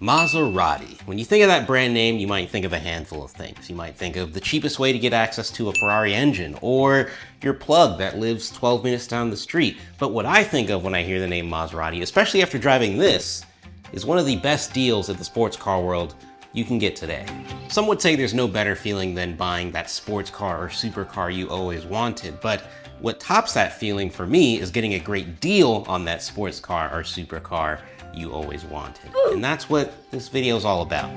Maserati. When you think of that brand name, you might think of a handful of things. You might think of the cheapest way to get access to a Ferrari engine, or your plug that lives 12 minutes down the street. But what I think of when I hear the name Maserati, especially after driving this, is one of the best deals at the sports car world you can get today. Some would say there's no better feeling than buying that sports car or supercar you always wanted, but what tops that feeling for me is getting a great deal on that sports car or supercar you always wanted. And that's what this video is all about.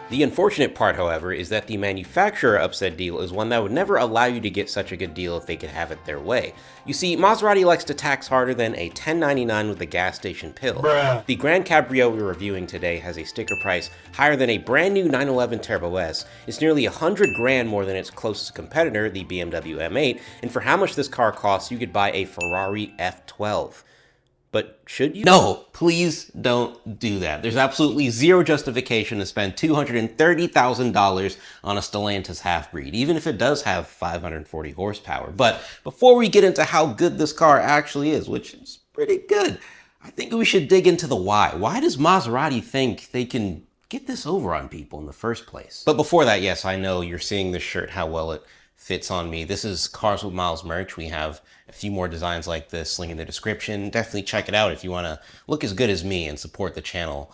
The unfortunate part, however, is that the manufacturer of said deal is one that would never allow you to get such a good deal if they could have it their way. You see, Maserati likes to tax harder than a $10.99 with a gas station pill. Bruh. The GranCabrio we're reviewing today has a sticker price higher than a brand new 911 Turbo S. It's nearly 100 grand more than its closest competitor, the BMW M8, and for how much this car costs, you could buy a Ferrari F12. But should you? No, please don't do that. There's absolutely zero justification to spend $230,000 on a Stellantis half-breed, even if it does have 540 horsepower. But before we get into how good this car actually is, which is pretty good, I think we should dig into the why. Why does Maserati think they can get this over on people in the first place? But before that, yes, I know you're seeing this shirt, how well it fits on me. This is Cars with Miles merch. We have a few more designs like this, link in the description. Definitely check it out if you want to look as good as me and support the channel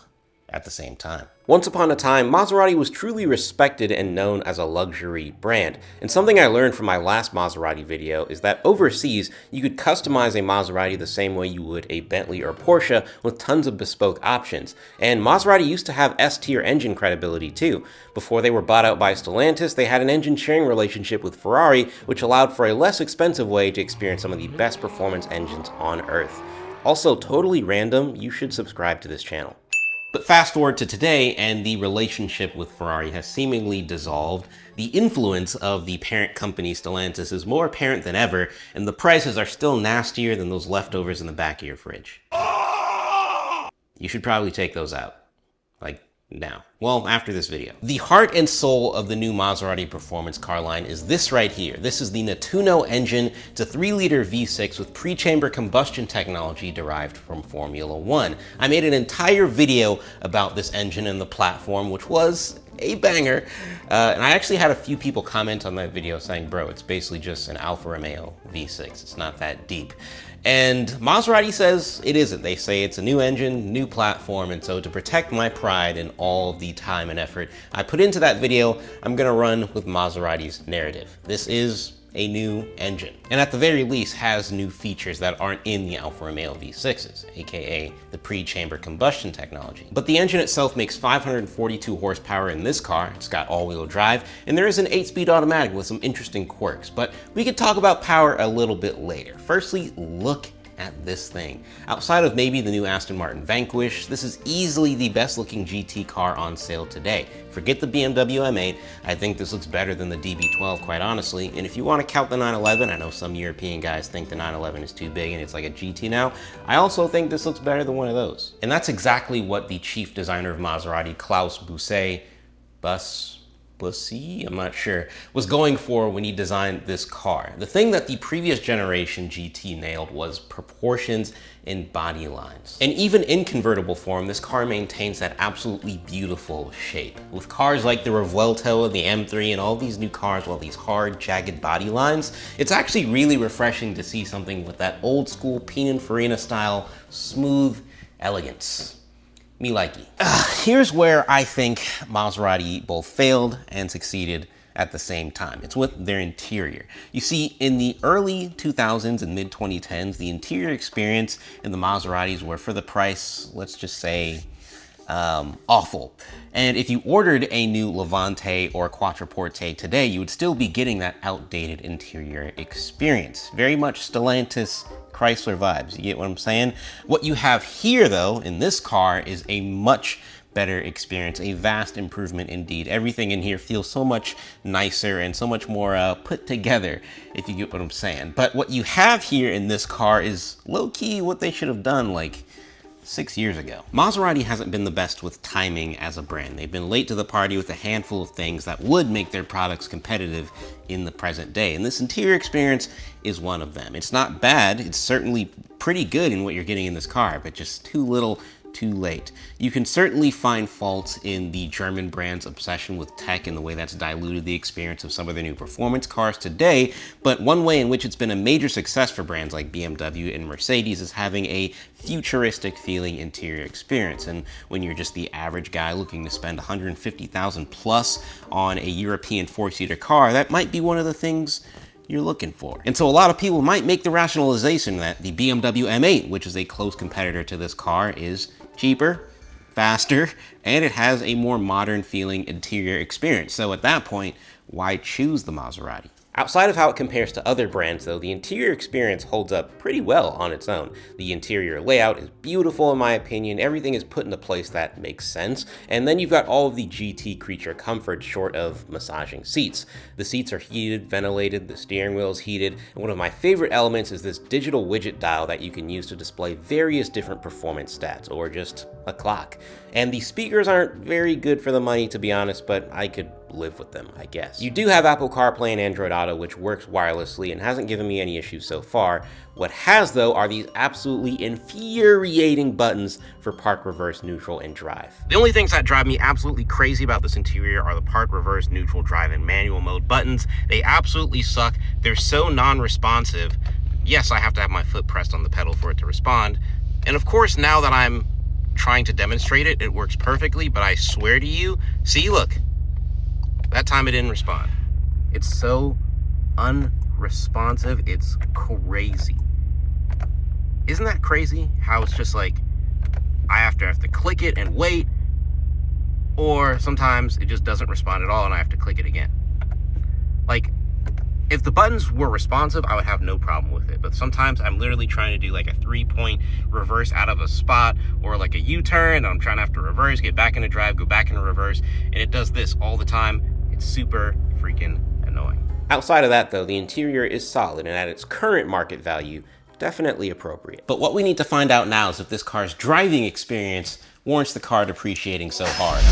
at the same time. Once upon a time, Maserati was truly respected and known as a luxury brand. And something I learned from my last Maserati video is that overseas, you could customize a Maserati the same way you would a Bentley or Porsche with tons of bespoke options. And Maserati used to have S-tier engine credibility too. Before they were bought out by Stellantis, they had an engine sharing relationship with Ferrari, which allowed for a less expensive way to experience some of the best performance engines on Earth. Also, totally random, you should subscribe to this channel. But fast forward to today, and the relationship with Ferrari has seemingly dissolved. The influence of the parent company Stellantis is more apparent than ever, and the prices are still nastier than those leftovers in the back of your fridge. You should probably take those out. Like, now. Well, after this video. The heart and soul of the new Maserati performance car line is this right here. This is the Nettuno engine. It's a 3-liter V6 with pre-chamber combustion technology derived from Formula One. I made an entire video about this engine and the platform, which was a banger. And I actually had a few people comment on that video saying, bro, it's basically just an Alfa Romeo V6. It's not that deep. And Maserati says it isn't. They say it's a new engine, new platform, and so to protect my pride and all of the time and effort I put into that video, I'm gonna run with Maserati's narrative. This is a new engine, and at the very least has new features that aren't in the Alfa Romeo V6s, aka the pre-chamber combustion technology. But the engine itself makes 542 horsepower in this car. It's got all-wheel drive, and there is an 8-speed automatic with some interesting quirks, but we could talk about power a little bit later. Firstly, look at this thing. Outside of maybe the new Aston Martin Vanquish, this is easily the best looking GT car on sale today. Forget the BMW M8, I think this looks better than the DB12 quite honestly, and if you want to count the 911, I know some European guys think the 911 is too big and it's like a GT now, I also think this looks better than one of those. And that's exactly what the chief designer of Maserati, Klaus Busse, I'm not sure, was going for when he designed this car. The thing that the previous generation GT nailed was proportions and body lines. And even in convertible form, this car maintains that absolutely beautiful shape. With cars like the Revuelto and the M3 and all these new cars with all these hard, jagged body lines, it's actually really refreshing to see something with that old school Pininfarina style, smooth elegance. Me likey. Here's where I think Maserati both failed and succeeded at the same time. It's with their interior. You see, in the early 2000s and mid 2010s, the interior experience in the Maseratis were, for the price, let's just say, awful. And if you ordered a new Levante or Quattroporte today, you would still be getting that outdated interior experience. Very much Stellantis, Chrysler vibes, you get what I'm saying? What you have here though, in this car, is a much better experience, a vast improvement indeed. Everything in here feels so much nicer and so much more put together, if you get what I'm saying. But what you have here in this car is low-key what they should have done like 6 years ago. Maserati hasn't been the best with timing as a brand. They've been late to the party with a handful of things that would make their products competitive in the present day, and this interior experience is one of them. It's not bad, it's certainly pretty good in what you're getting in this car, but just too little, too late. You can certainly find faults in the German brand's obsession with tech and the way that's diluted the experience of some of their new performance cars today, but one way in which it's been a major success for brands like BMW and Mercedes is having a futuristic feeling interior experience. And when you're just the average guy looking to spend $150,000 plus on a European four-seater car, that might be one of the things you're looking for. And so a lot of people might make the rationalization that the BMW M8, which is a close competitor to this car, is cheaper, faster, and it has a more modern feeling interior experience. So at that point, why choose the Maserati? Outside of how it compares to other brands though, the interior experience holds up pretty well on its own. The interior layout is beautiful in my opinion, everything is put into place that makes sense, and then you've got all of the GT creature comfort short of massaging seats. The seats are heated, ventilated, the steering wheel is heated, and one of my favorite elements is this digital widget dial that you can use to display various different performance stats, or just a clock. And the speakers aren't very good for the money to be honest, but I could live with them, I guess. You do have Apple CarPlay and Android Auto, which works wirelessly and hasn't given me any issues so far. What has though are these absolutely infuriating buttons for park, reverse, neutral, and drive. The only things that drive me absolutely crazy about this interior are the park, reverse, neutral, drive, and manual mode buttons. They absolutely suck. They're so non-responsive. Yes, I have to have my foot pressed on the pedal for it to respond. And of course, now that I'm trying to demonstrate it, it works perfectly, but I swear to you, see, look, that time it didn't respond. It's so unresponsive, it's crazy. Isn't that crazy? How it's just like, I have to click it and wait, or sometimes it just doesn't respond at all and I have to click it again. Like, if the buttons were responsive, I would have no problem with it. But sometimes I'm literally trying to do like a 3-point reverse out of a spot, or like a U-turn, and I'm trying to have to reverse, get back into drive, go back into reverse, and it does this all the time. It's super freaking annoying. Outside of that though, the interior is solid and at its current market value, definitely appropriate. But what we need to find out now is if this car's driving experience warrants the car depreciating so hard.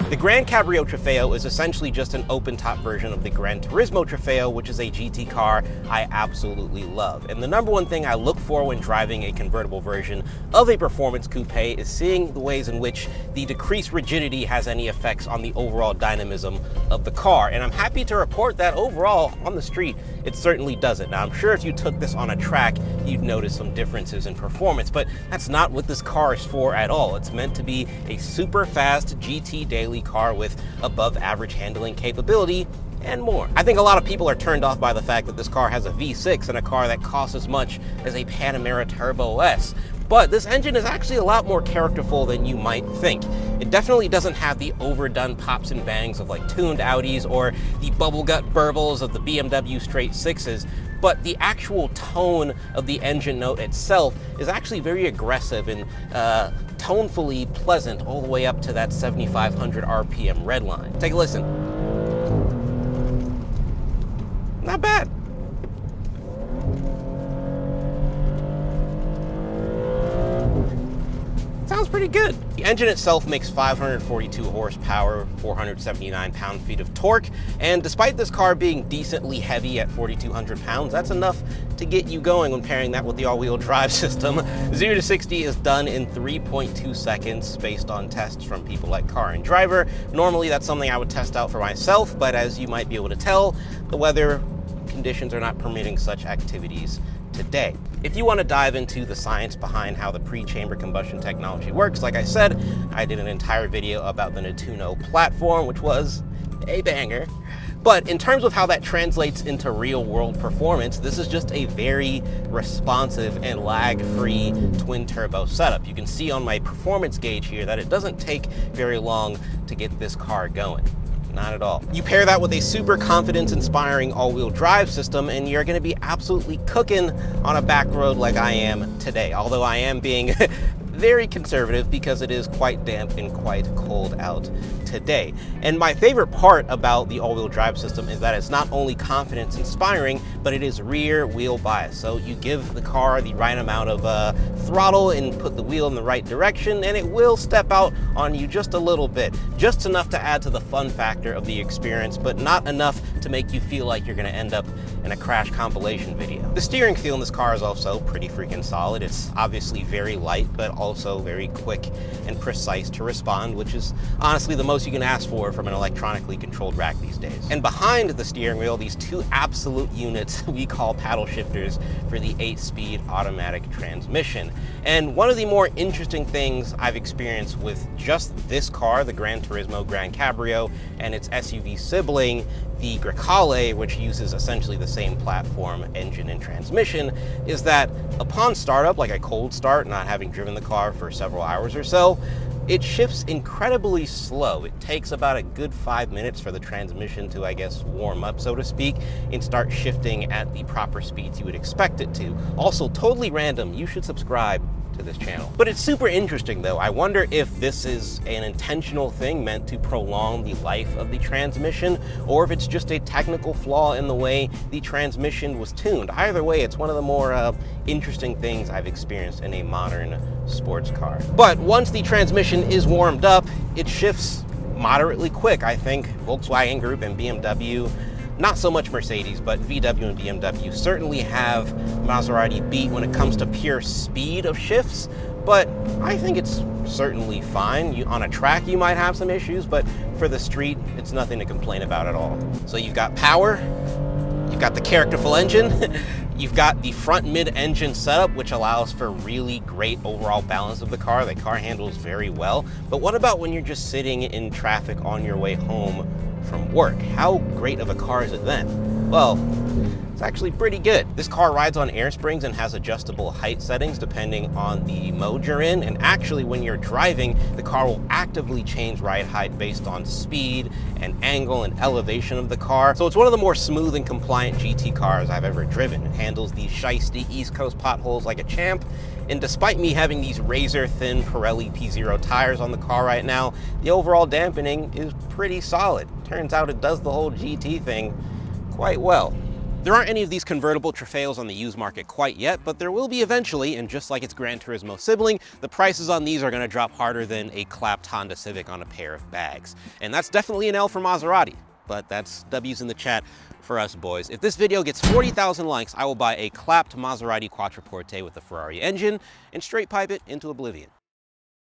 The GranCabrio Trofeo is essentially just an open-top version of the Gran Turismo Trofeo, which is a GT car I absolutely love. And the number one thing I look for when driving a convertible version of a performance coupe is seeing the ways in which the decreased rigidity has any effects on the overall dynamism of the car. And I'm happy to report that overall, on the street, it certainly doesn't. Now, I'm sure if you took this on a track, you'd notice some differences in performance, but that's not what this car is for at all. It's meant to be a super fast GT daily car with above average handling capability and more. I think a lot of people are turned off by the fact that this car has a V6 and a car that costs as much as a Panamera Turbo S. But this engine is actually a lot more characterful than you might think. It definitely doesn't have the overdone pops and bangs of like tuned Audis or the bubble gut burbles of the BMW straight sixes, but the actual tone of the engine note itself is actually very aggressive and tonefully pleasant all the way up to that 7,500 RPM redline. Take a listen. Not bad. Sounds pretty good. The engine itself makes 542 horsepower, 479 pound-feet of torque, and despite this car being decently heavy at 4,200 pounds, that's enough to get you going when pairing that with the all-wheel drive system. 0 to 60 is done in 3.2 seconds based on tests from people like Car and Driver. Normally that's something I would test out for myself, but as you might be able to tell, the weather conditions are not permitting such activities today. If you want to dive into the science behind how the pre-chamber combustion technology works, like I said, I did an entire video about the Nettuno platform, which was a banger. But in terms of how that translates into real-world performance, this is just a very responsive and lag-free twin-turbo setup. You can see on my performance gauge here that it doesn't take very long to get this car going. not at all. You pair that with a super confidence-inspiring all-wheel drive system, and you're going to be absolutely cooking on a back road like I am today. Although I am being very conservative because it is quite damp and quite cold out today. And my favorite part about the all-wheel drive system is that it's not only confidence inspiring, but it is rear wheel bias. So you give the car the right amount of throttle and put the wheel in the right direction, and it will step out on you just a little bit, just enough to add to the fun factor of the experience, but not enough to make you feel like you're going to end up in a crash compilation video. The steering feel in this car is also pretty freaking solid. It's obviously very light, but also very quick and precise to respond, which is honestly the most you can ask for from an electronically controlled rack these days. And behind the steering wheel, these two absolute units we call paddle shifters for the 8-speed automatic transmission. And one of the more interesting things I've experienced with just this car, the Gran Turismo GranCabrio, and its SUV sibling, the Grecale, which uses essentially the same platform, engine, and transmission, is that upon startup, like a cold start, not having driven the car for several hours or so, it shifts incredibly slow. It takes about a good 5 minutes for the transmission to, I guess, warm up, so to speak, and start shifting at the proper speeds you would expect it to. Also, totally random, you should subscribe to this channel. But it's super interesting though. I wonder if this is an intentional thing meant to prolong the life of the transmission, or if it's just a technical flaw in the way the transmission was tuned. Either way, it's one of the more interesting things I've experienced in a modern sports car. But once the transmission is warmed up, it shifts moderately quick. I think Volkswagen Group and BMW, not so much Mercedes, but VW and BMW certainly have Maserati beat when it comes to pure speed of shifts, but I think it's certainly fine. On a track you might have some issues, but for the street, it's nothing to complain about at all. So you've got power, you've got the characterful engine, you've got the front mid-engine setup, which allows for really great overall balance of the car. The car handles very well. But what about when you're just sitting in traffic on your way home from work? How great of a car is it then? Well, it's actually pretty good. This car rides on air springs and has adjustable height settings depending on the mode you're in. And actually, when you're driving, the car will actively change ride height based on speed and angle and elevation of the car. So it's one of the more smooth and compliant GT cars I've ever driven. It handles these shiesty East Coast potholes like a champ. And despite me having these razor-thin Pirelli P0 tires on the car right now, the overall dampening is pretty solid. Turns out it does the whole GT thing quite well. There aren't any of these convertible Trofeos on the used market quite yet, but there will be eventually, and just like its Gran Turismo sibling, the prices on these are going to drop harder than a clapped Honda Civic on a pair of bags. And that's definitely an L for Maserati, but that's W's in the chat for us boys. If this video gets 40,000 likes, I will buy a clapped Maserati Quattroporte with a Ferrari engine and straight pipe it into oblivion.